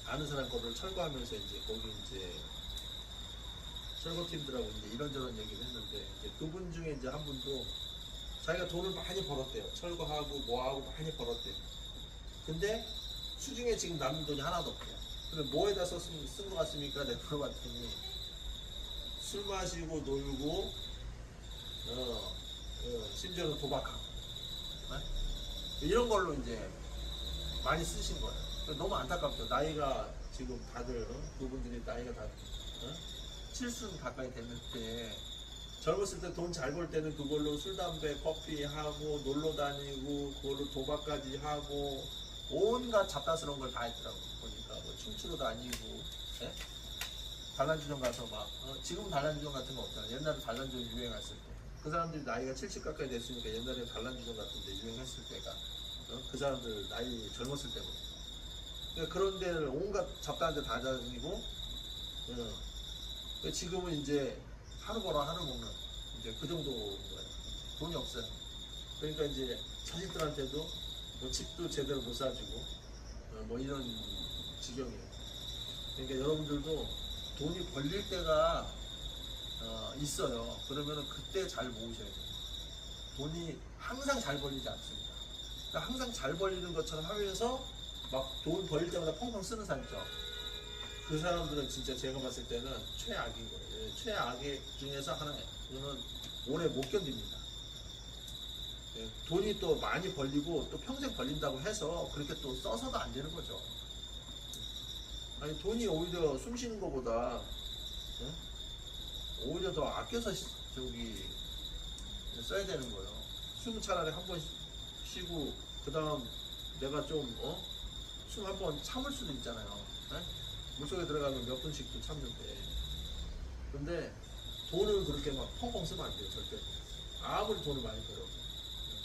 아는 사람 거를 철거하면서 이제 거기 이제 철거팀들하고 이제 이런저런 얘기를 했는데 이제 그분 중에 이제 한 분도 자기가 돈을 많이 벌었대요. 철거하고 뭐하고 많이 벌었대요. 근데 수중에 지금 남는 돈이 하나도 없대요. 그럼 뭐에다 쓴 것 같습니까? 내가 물어봤더니 술 마시고 놀고 심지어는 도박하고 이런 걸로 이제 많이 쓰신 거예요. 너무 안타깝죠. 나이가 지금 다들 그분들이 나이가 다 70 가까이 됐는데 젊었을 때 돈 잘 벌 때는 그걸로 술, 담배, 커피 하고 놀러 다니고 그걸로 도박까지 하고 온갖 잡다스러운 걸 다 했더라고. 보니까 뭐 춤추러 다니고 단란주점 가서 막 지금은 단란주점 같은 거 없잖아. 옛날에 단란주점 유행했을 때 그 사람들이 나이가 70 가까이 됐으니까 옛날에 단란주점 같은 데 유행했을 때가 그 사람들 나이 젊었을 때부터 그러니까 그런 데를 온갖 잡다한 데 다 다니고 지금은 이제 하루 벌어 하루 먹는 이제 그 정도인 거예요. 돈이 없어요. 그러니까 이제 자식들한테도 뭐 집도 제대로 못 사주고 뭐 이런 지경이에요. 그러니까 여러분들도 돈이 벌릴 때가 있어요. 그러면은 그때 잘 모으셔야 돼요. 돈이 항상 잘 벌리지 않습니다. 그러니까 항상 잘 벌리는 것처럼 하면서 막 돈 벌릴 때마다 펑펑 쓰는 사람 있죠. 그 사람들은 진짜 제가 봤을 때는 최악인 거예요. 최악의 중에서 하나예요. 그거는 오래 못 견딥니다. 돈이 또 많이 벌리고 또 평생 벌린다고 해서 그렇게 또 써서도 안 되는 거죠. 아니 돈이 오히려 숨 쉬는 것보다 오히려 더 아껴서 써야 되는 거예요. 숨 차라리 한 번 쉬고 그 다음 내가 좀 숨 한 번 참을 수도 있잖아요. 네? 물속에 들어가면 몇 분씩도 참는데. 근데 돈을 그렇게 막 펑펑 쓰면 안 돼요. 절대. 아무리 돈을 많이 벌어도.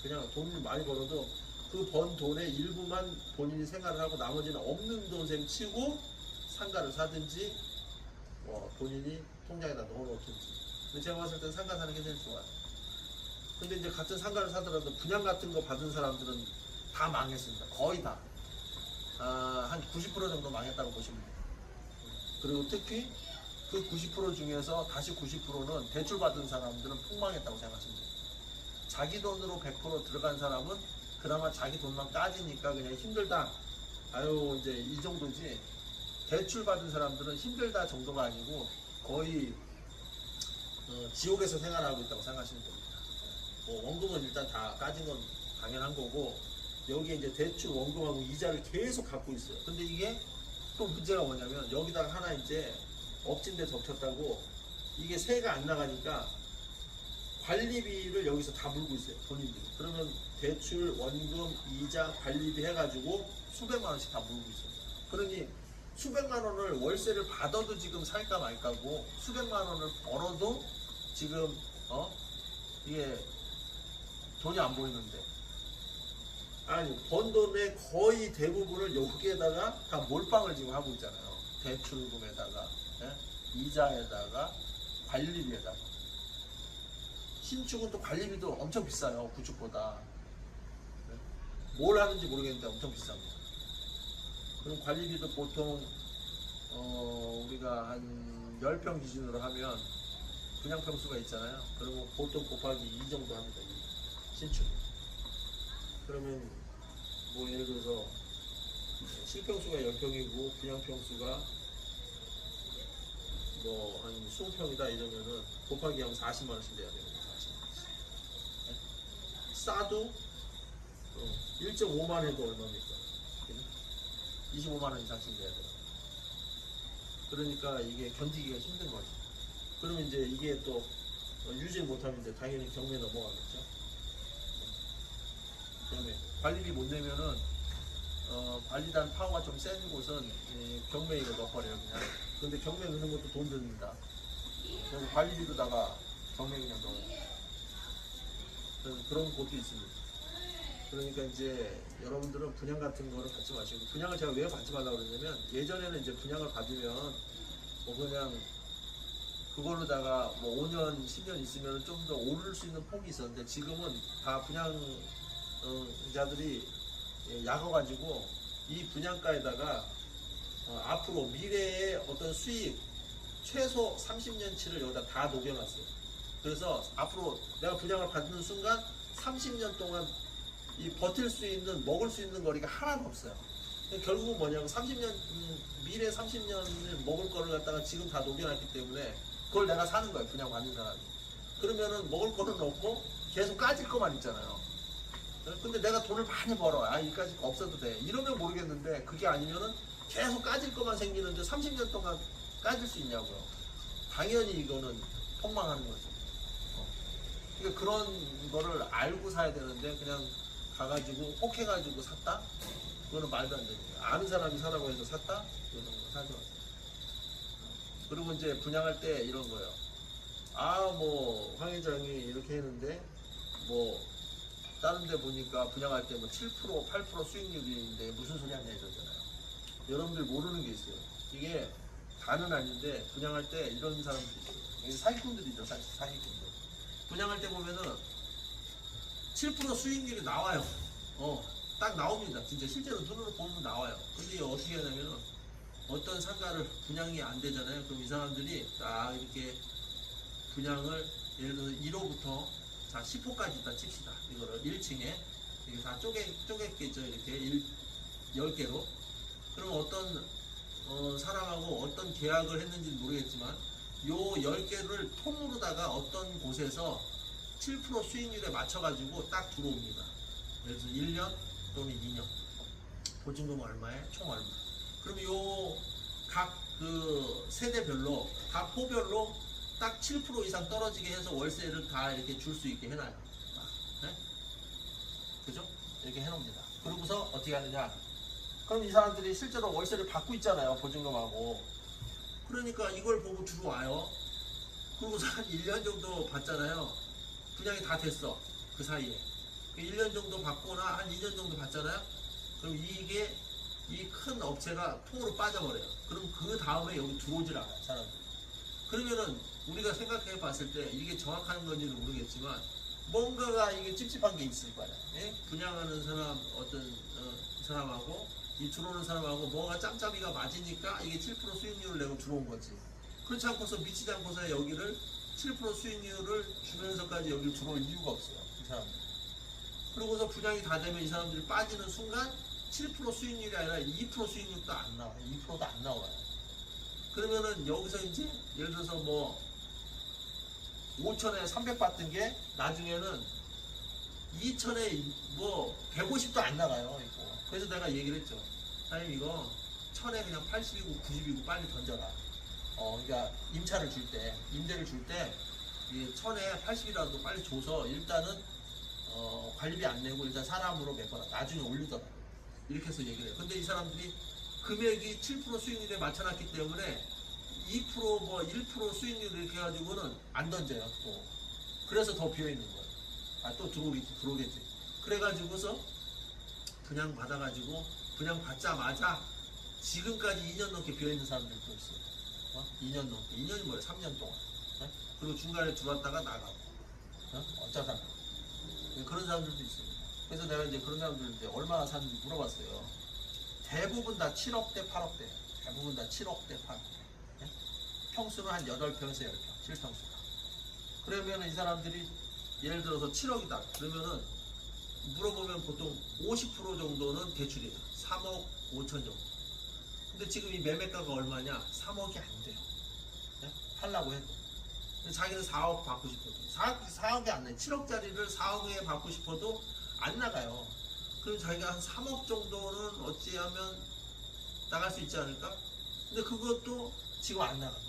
그냥 돈을 많이 벌어도 그 번 돈의 일부만 본인이 생활을 하고 나머지는 없는 돈셈 치고 상가를 사든지 본인이 통장에다 넣어놓든지. 근데 제가 봤을 땐 상가 사는 게 제일 좋아요. 근데 이제 같은 상가를 사더라도 분양 같은 거 받은 사람들은 다 망했습니다. 거의 다. 한 90% 정도 망했다고 보시면 돼요. 그리고 특히 그 90% 중에서 다시 90%는 대출 받은 사람들은 폭망했다고 생각하시면 돼요. 자기 돈으로 100% 들어간 사람은 그나마 자기 돈만 까지니까 그냥 힘들다. 아유 이제 이 정도지. 대출 받은 사람들은 힘들다 정도가 아니고 거의 지옥에서 생활하고 있다고 생각하시면 됩니다. 원금은 일단 다 까진 건 당연한 거고 여기에 이제 대출 원금하고 이자를 계속 갖고 있어요. 근데 이게 또 문제가 뭐냐면 여기다가 하나 이제 엎진데 덮쳤다고 이게 세가 안 나가니까 관리비를 여기서 다 물고 있어요. 본인들이. 그러면 대출, 원금, 이자, 관리비 해가지고 수백만 원씩 다 물고 있어요. 그러니 수백만 원을 월세를 받아도 지금 살까 말까고 수백만 원을 벌어도 지금 이게 돈이 안 보이는데 아니 번 돈의 거의 대부분을 여기에다가 다 몰빵을 지금 하고 있잖아요. 대출금에다가 이자에다가 관리비에다가 신축은 또 관리비도 엄청 비싸요. 구축보다. 뭘 하는지 모르겠는데 엄청 비쌉니다. 그럼 관리비도 보통 우리가 한 10평 기준으로 하면 분양평수가 있잖아요. 그러면 보통 곱하기 2 정도 합니다. 신축. 그러면 뭐 예를 들어서 실평수가 10평이고 분양평수가 뭐 한 20평이다 이러면은 곱하기 하면 40만 원씩 내야 됩니다. 40만 원씩. 싸도 1.5만 해도 얼마입니까? 25만 원 이상씩 내야 돼요. 그러니까 이게 견디기가 힘든 거죠. 그러면 이제 이게 또 유지 못하면 이제 당연히 경매 넘어가겠죠. 경매. 관리비 못 내면은 관리단 파워가 좀 센 곳은 경매 이거 넣어버려요 그냥. 근데 경매 넣는 것도 돈 듭니다. 그래서 관리비로다가 경매 그냥 넣어요. 그런 곳도 있습니다. 그러니까 이제 여러분들은 분양 같은 거를 받지 마시고, 분양을 제가 왜 받지 말라고 그러냐면 예전에는 이제 분양을 받으면 뭐 그냥 그걸로다가 뭐 5년 10년 있으면 좀 더 오를 수 있는 폭이 있었는데 지금은 다 분양자들이 약어가지고 이 분양가에다가 앞으로 미래의 어떤 수익 최소 30년치를 여기다 다 녹여놨어요. 그래서 앞으로 내가 분양을 받는 순간 30년 동안 이 버틸 수 있는, 먹을 수 있는 거리가 하나도 없어요. 결국은 뭐냐면 30년, 미래 30년을 먹을 거를 갖다가 지금 다 녹여놨기 때문에 그걸 내가 사는 거예요. 분양 받는 사람이. 그러면은 먹을 거는 없고 계속 까질 거만 있잖아요. 근데 내가 돈을 많이 벌어. 이까짓 거 없어도 돼. 이러면 모르겠는데 그게 아니면은 계속 까질 거만 생기는데 30년 동안 까질 수 있냐고요. 당연히 이거는 폭망하는 거죠. 그러니까 그런 거를 알고 사야 되는데 그냥 가가지고 혹해가지고 샀다? 그거는 말도 안 되는 거예요. 아는 사람이 사라고 해서 샀다? 그거는 사지 마세요. 그리고 이제 분양할 때 이런 거예요. 뭐 황 회장이 이렇게 했는데 뭐 다른 데 보니까 분양할 때 뭐 7%, 8% 수익률인데 무슨 소리 하냐 이러잖아요. 여러분들 모르는 게 있어요. 이게 다는 아닌데 분양할 때 이런 사람들이 있어요. 이게 사기꾼들이죠. 사기꾼들. 분양할 때 보면은 7% 수익률이 나와요. 딱 나옵니다. 진짜 실제로 눈으로 보면 나와요. 근데 이게 어떻게 하냐면 어떤 상가를 분양이 안 되잖아요. 그럼 이 사람들이 딱 이렇게 분양을 예를 들어서 1호부터 자 10호까지 있다 칩시다. 이거를 1층에 이게 다 쪼갰겠죠. 이렇게 10개로. 그럼 어떤 사람하고 어떤 계약을 했는지는 모르겠지만 요 10개를 통으로다가 어떤 곳에서 7% 수익률에 맞춰가지고 딱 들어옵니다. 그래서 1년 또는 2년. 보증금 얼마에? 총 얼마. 그럼 요 각 그 세대별로, 각 호별로 딱 7% 이상 떨어지게 해서 월세를 다 이렇게 줄 수 있게 해놔요. 네? 그죠? 이렇게 해놓습니다. 그러고서 어떻게 하느냐? 그럼 이 사람들이 실제로 월세를 받고 있잖아요. 보증금하고. 그러니까 이걸 보고 들어와요. 그러고서 한 1년 정도 받잖아요. 분양이 다 됐어. 그 사이에. 1년 정도 받거나 한 2년 정도 받잖아요. 그럼 이게 이 큰 업체가 통으로 빠져버려요. 그럼 그 다음에 여기 들어오질 않아요. 사람들. 그러면은 우리가 생각해 봤을 때 이게 정확한 건지는 모르겠지만 뭔가가 이게 찝찝한 게 있을 거야. 예? 분양하는 사람 어떤 사람하고 이 들어오는 사람하고 뭐가 짬짬이가 맞으니까 이게 7% 수익률을 내고 들어온 거지. 그렇지 않고서 미치지 않고서 여기를 7% 수익률을 주면서까지 여기 들어올 이유가 없어요. 이 사람들. 그러고서 분양이 다 되면 이 사람들이 빠지는 순간 7% 수익률이 아니라 2% 수익률도 안 나와요. 2%도 안 나와요. 그러면은 여기서 이제 예를 들어서 뭐 5천에 300 받던 게 나중에는 2천에 뭐 150도 안 나가요. 이거. 그래서 내가 얘기를 했죠. 사장님 이거 1000에 그냥 80이고 90이고 빨리 던져라. 그러니까 임차를 줄 때, 임대를 줄 때 1000에 80이라도 빨리 줘서 일단은 관리비 안 내고 일단 사람으로 매거나 나중에 올리더라. 이렇게 해서 얘기를 해요. 근데 이 사람들이 금액이 7% 수익률에 맞춰놨기 때문에 2% 뭐 1% 수익률 이렇게 해가지고는 안 던져요. 또 그래서 더 비어있는 거예요. 또 들어오겠지. 그래가지고서 분양 받아가지고 분양 받자마자 지금까지 2년 넘게 비어있는 사람들도 있어요. 2년 넘게. 2년이 뭐예요? 3년 동안. 그리고 중간에 들어왔다가 나가고. 어쩌다가. 그런 사람들도 있습니다. 그래서 내가 이제 그런 사람들 얼마나 사는지 물어봤어요. 대부분 다 7억대, 8억대. 대부분 다 7억대, 8억대. 평수는 한 8평에서 10평, 7평수다. 그러면 이 사람들이 예를 들어서 7억이다. 그러면은 물어보면 보통 50% 정도는 대출이에요. 3억 5천 정도. 근데 지금 이 매매가가 얼마냐? 3억이 안 돼요. 팔라고 해도. 자기는 4억 받고 싶어도 4억이 안 나요. 7억짜리를 4억에 받고 싶어도 안 나가요. 그럼 자기가 한 3억 정도는 어찌하면 나갈 수 있지 않을까? 근데 그것도 지금 안 나갑니다.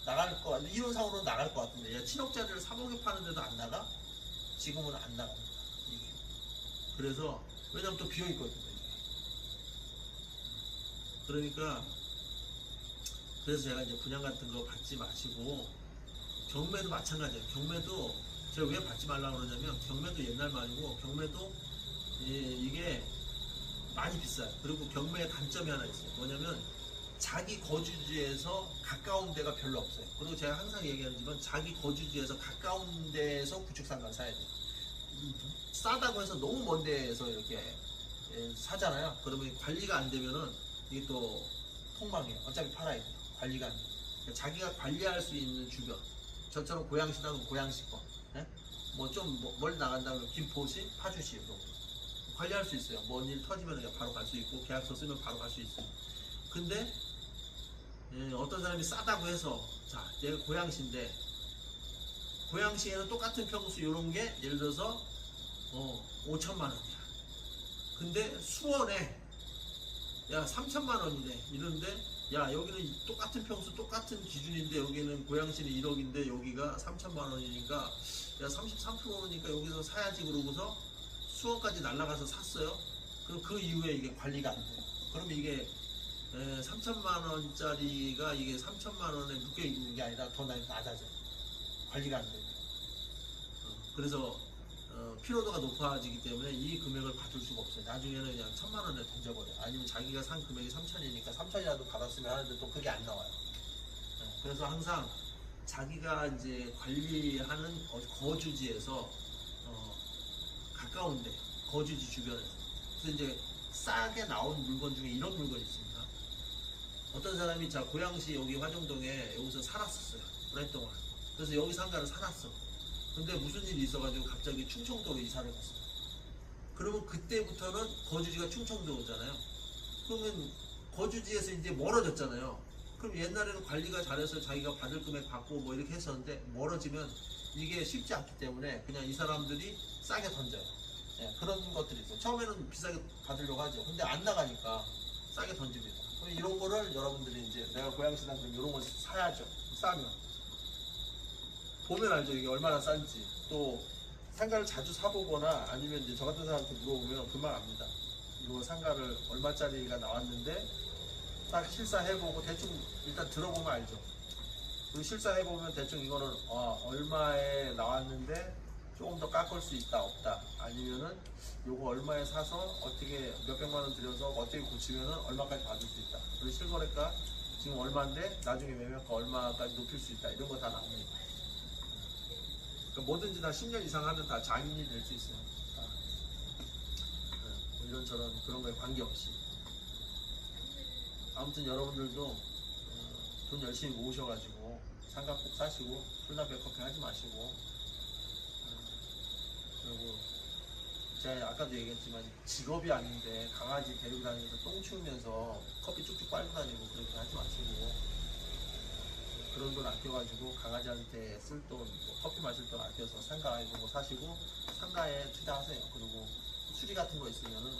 나갈 거 같은데 이론상으로는 나갈 것 같은데 야 7억짜리를 3억에 파는데도 안 나가? 지금은 안 나갑니다. 이게. 그래서 왜냐면 또 비어있거든요. 그러니까 그래서 제가 이제 분양 같은 거 받지 마시고 경매도 마찬가지예요. 경매도 제가 왜 받지 말라고 그러냐면 경매도 옛날 말이고 경매도 이게 많이 비싸요. 그리고 경매의 단점이 하나 있어요. 뭐냐면 자기 거주지에서 가까운 데가 별로 없어요. 그리고 제가 항상 얘기하지만 자기 거주지에서 가까운 데에서 구축상가를 사야 돼요. 싸다고 해서 너무 먼 데에서 이렇게 사잖아요. 그러면 관리가 안 되면은 이게 또 폭망해요. 어차피 팔아야 돼요. 관리가 안 돼요. 그러니까 자기가 관리할 수 있는 주변. 저처럼 고양시라면 고양시 거. 뭐 좀 멀리 나간다면 김포시, 파주시 정도. 관리할 수 있어요. 뭔 일 터지면 그냥 바로 갈 수 있고 계약서 쓰면 바로 갈 수 있어요. 근데 어떤 사람이 싸다고 해서 자 내가 고양시인데 고양시에는 똑같은 평수 이런 게 예를 들어서 5천만 원이야. 근데 수원에 야 3천만 원이래 이러는데 야 여기는 똑같은 평수 똑같은 기준인데 여기는 고양시는 1억인데 여기가 3천만 원이니까 야 33%니까 여기서 사야지 그러고서 수원까지 날아가서 샀어요. 그럼 그 이후에 이게 관리가 안 돼요. 그럼 이게 3천만 원짜리가 이게 3천만 원에 묶여 있는 게 아니라 더 낮아져요. 관리가 안 돼요. 그래서 피로도가 높아지기 때문에 이 금액을 받을 수가 없어요. 나중에는 그냥 1,000만 원에 던져버려요. 아니면 자기가 산 금액이 3천이니까 3천이라도 받았으면 하는데 또 그게 안 나와요. 그래서 항상 자기가 이제 관리하는 거주지에서 가까운데 거주지 주변에서 그래서 이제 싸게 나온 물건 중에 이런 물건이 있습니다. 어떤 사람이 자 고양시 여기 화정동에 여기서 살았었어요. 오랫동안. 그래서 여기 상가를 사놨어. 근데 무슨 일이 있어가지고 갑자기 충청도로 이사를 갔어요. 그러면 그때부터는 거주지가 충청도잖아요. 그러면 거주지에서 이제 멀어졌잖아요. 그럼 옛날에는 관리가 잘해서 자기가 받을 금액 받고 뭐 이렇게 했었는데 멀어지면 이게 쉽지 않기 때문에 그냥 이 사람들이 싸게 던져요. 그런 것들이 있어요. 처음에는 비싸게 받으려고 하죠. 근데 안 나가니까 싸게 던집니다. 이런 거를 여러분들이 이제 내가 고양시당 그럼 이런 걸 사야죠. 싸면. 보면 알죠. 이게 얼마나 싼지. 또 상가를 자주 사보거나 아니면 이제 저 같은 사람한테 물어보면 금방 압니다. 이거 상가를 얼마짜리가 나왔는데 딱 실사해보고 대충 일단 들어보면 알죠. 그리고 실사해보면 대충 이거는 얼마에 나왔는데 조금 더 깎을 수 있다 없다, 아니면은 요거 얼마에 사서 어떻게 몇백만 원 들여서 어떻게 고치면은 얼마까지 받을 수 있다, 그리고 실거래가 지금 얼마인데 나중에 매매가 얼마까지 높일 수 있다, 이런 거 다 나옵니다. 그러니까 뭐든지 다 10년 이상 하면 다 장인이 될 수 있어요. 다. 뭐 이런저런 그런 거에 관계없이. 아무튼 여러분들도 돈 열심히 모으셔가지고 상가 꼭 사시고 술, 담배, 커피 하지 마시고, 그리고 제가 아까도 얘기했지만 직업이 아닌데 강아지 데리고 다니면서 똥 치우면서 커피 쭉쭉 빨고 다니고 그렇게 하지 마시고, 그런 돈 아껴가지고 강아지한테 쓸 돈, 커피 마실 돈 아껴서 상가 이런 거 사시고 상가에 투자하세요. 그리고 수리 같은 거 있으면은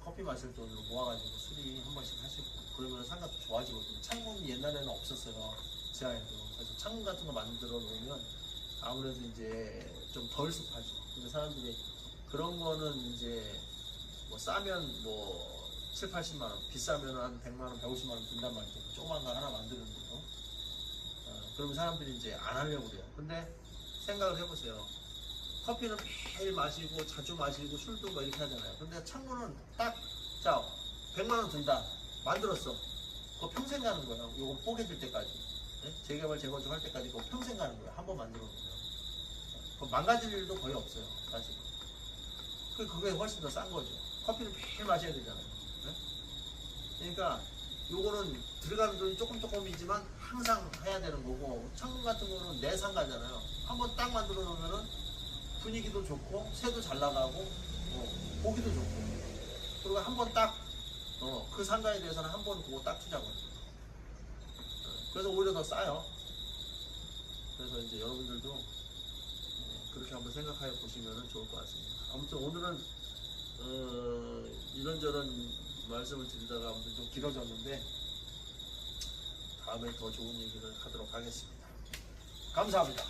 커피 마실 돈으로 모아가지고 수리 한 번씩 하시고, 그러면 상가도 좋아지거든요. 창문이 옛날에는 없었어요, 지하에도. 그래서 창문 같은 거 만들어 놓으면 아무래도 이제 좀 덜 습하죠. 근데 사람들이 그런 거는 이제 뭐 싸면 뭐 7, 80만 원, 비싸면 한 100만 원, 150만 원 든단 말이죠. 조그만 거 하나 만드는데도. 그러면 사람들이 이제 안 하려고 그래요. 근데 생각을 해보세요. 커피는 매일 마시고 자주 마시고 술도 뭐 이렇게 하잖아요. 근데 창문은 딱, 자, 100만 원 든다. 만들었어. 그거 평생 가는 거예요. 요거 뽀개질 때까지. 네? 재개발, 재건축 할 때까지 그거 평생 가는 거예요. 한 번 만들어 놓으면. 망가질 일도 거의 없어요, 사실. 그게 훨씬 더 싼 거죠. 커피는 매일 마셔야 되잖아요. 네? 그러니까 요거는 들어가는 돈이 조금이지만 항상 해야 되는 거고, 창문 같은 거는 내 상가잖아요. 한번 딱 만들어 놓으면은 분위기도 좋고 새도 잘 나가고 보기도 좋고, 그리고 한번 딱 그 상가에 대해서는 한 번 보고 딱 투자거든요. 그래서 오히려 더 싸요. 그래서 이제 여러분들도 그렇게 한번 생각해 보시면 좋을 것 같습니다. 아무튼 오늘은 이런저런 말씀을 드리다가 아무튼 좀 길어졌는데 다음에 더 좋은 얘기를 하도록 하겠습니다. 감사합니다.